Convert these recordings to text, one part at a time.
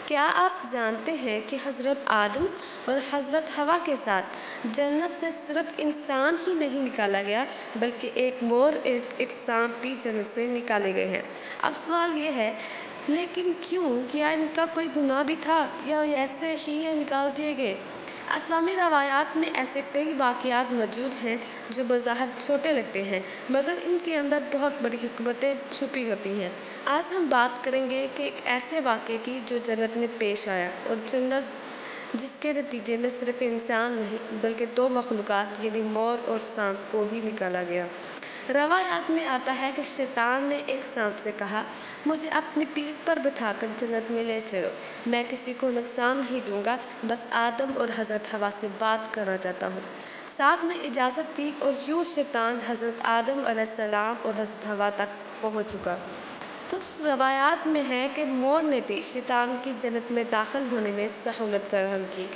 کیا آپ جانتے ہیں کہ حضرت آدم اور حضرت حوا کے ساتھ جنت سے صرف انسان ہی نہیں نکالا گیا بلکہ ایک مور ایک سانپ بھی جنت سے نکالے گئے ہیں۔ اب سوال یہ ہے، لیکن کیوں؟ کیا ان کا کوئی گناہ بھی تھا یا ایسے ہی یہ نکال دیے گئے؟ اسلامی روایات میں ایسے کئی واقعات موجود ہیں جو بظاہر چھوٹے لگتے ہیں مگر ان کے اندر بہت بڑی حکمتیں چھپی ہوتی ہیں۔ آج ہم بات کریں گے کہ ایک ایسے واقعے کی جو جنت میں پیش آیا، اور جنت جس کے نتیجے میں صرف انسان نہیں بلکہ دو مخلوقات یعنی مور اور سانپ کو بھی نکالا گیا۔ روایات میں آتا ہے کہ شیطان نے ایک سانپ سے کہا، مجھے اپنی پیٹھ پر بٹھا کر جنت میں لے چلو، میں کسی کو نقصان نہیں دوں گا، بس آدم اور حضرت حوا سے بات کرنا چاہتا ہوں۔ سانپ نے اجازت دی اور یوں شیطان حضرت آدم علیہ السلام اور حضرت حوا تک پہنچ چکا۔ کچھ روایات میں ہے کہ مور نے بھی شیطان کی جنت میں داخل ہونے میں سہولت فراہم کی۔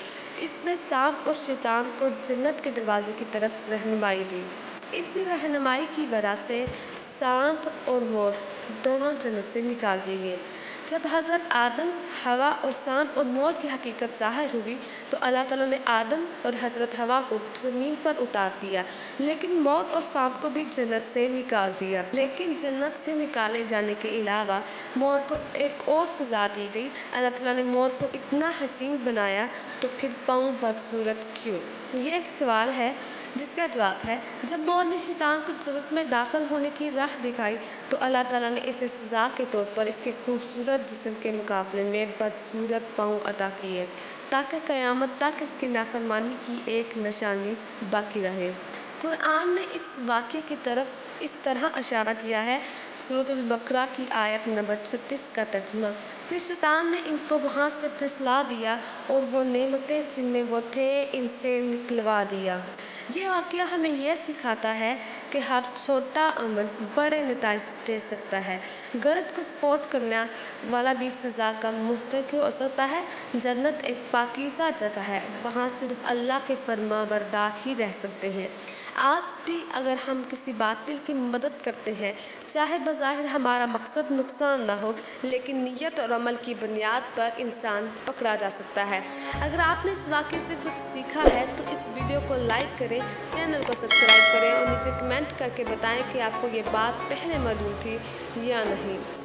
اس نے سانپ اور شیطان کو جنت کے دروازے کی طرف رہنمائی دی۔ اسی رہنمائی کی وجہ سے سانپ اور مور دونوں جنت سے نکال دیے گئے۔ جب حضرت آدم، حوا اور سانپ اور مور کی حقیقت ظاہر ہوئی تو اللہ تعالیٰ نے آدم اور حضرت حوا کو زمین پر اتار دیا، لیکن مور اور سانپ کو بھی جنت سے نکال دیا۔ لیکن جنت سے نکالے جانے کے علاوہ مور کو ایک اور سزا دی گئی۔ اللہ تعالیٰ نے مور کو اتنا حسین بنایا تو پھر پاؤں بدصورت کیوں؟ یہ ایک سوال ہے جس کا جواب ہے، جب مور نے شیطان کو جنت میں داخل ہونے کی راہ دکھائی تو اللہ تعالیٰ نے اسے سزا کے طور پر اس کے خوبصورت جسم کے مقابلے میں بدصورت پاؤں عطا کیے تاکہ قیامت تک اس کی نافرمانی کی ایک نشانی باقی رہے۔ قرآن نے اس واقعے کی طرف اس طرح اشارہ کیا ہے، سورۃ البقرہ کی آیت نمبر 36 کا ترجمہ، پھر شیطان نے ان کو وہاں سے پھسلا دیا اور وہ نعمتیں جن میں وہ تھے ان سے نکلوا دیا۔ یہ واقعہ ہمیں یہ سکھاتا ہے کہ ہر چھوٹا عمل بڑے نتائج دے سکتا ہے۔ غلط کو سپورٹ کرنے والا بھی سزا کا مستحق ہو سکتا ہے۔ جنت ایک پاکیزہ جگہ ہے، وہاں صرف اللہ کے فرما بردار ہی رہ سکتے ہیں۔ آج بھی اگر ہم کسی باطل کی مدد کرتے ہیں، چاہے بظاہر ہمارا مقصد نقصان نہ ہو، لیکن نیت اور عمل کی بنیاد پر انسان پکڑا جا سکتا ہے۔ اگر آپ نے اس واقعے سے کچھ سیکھا ہے تو اس ویڈیو کو لائک کریں، چینل کو سبسکرائب کریں اور نیچے کمنٹ کر کے بتائیں کہ آپ کو یہ بات پہلے معلوم تھی یا نہیں۔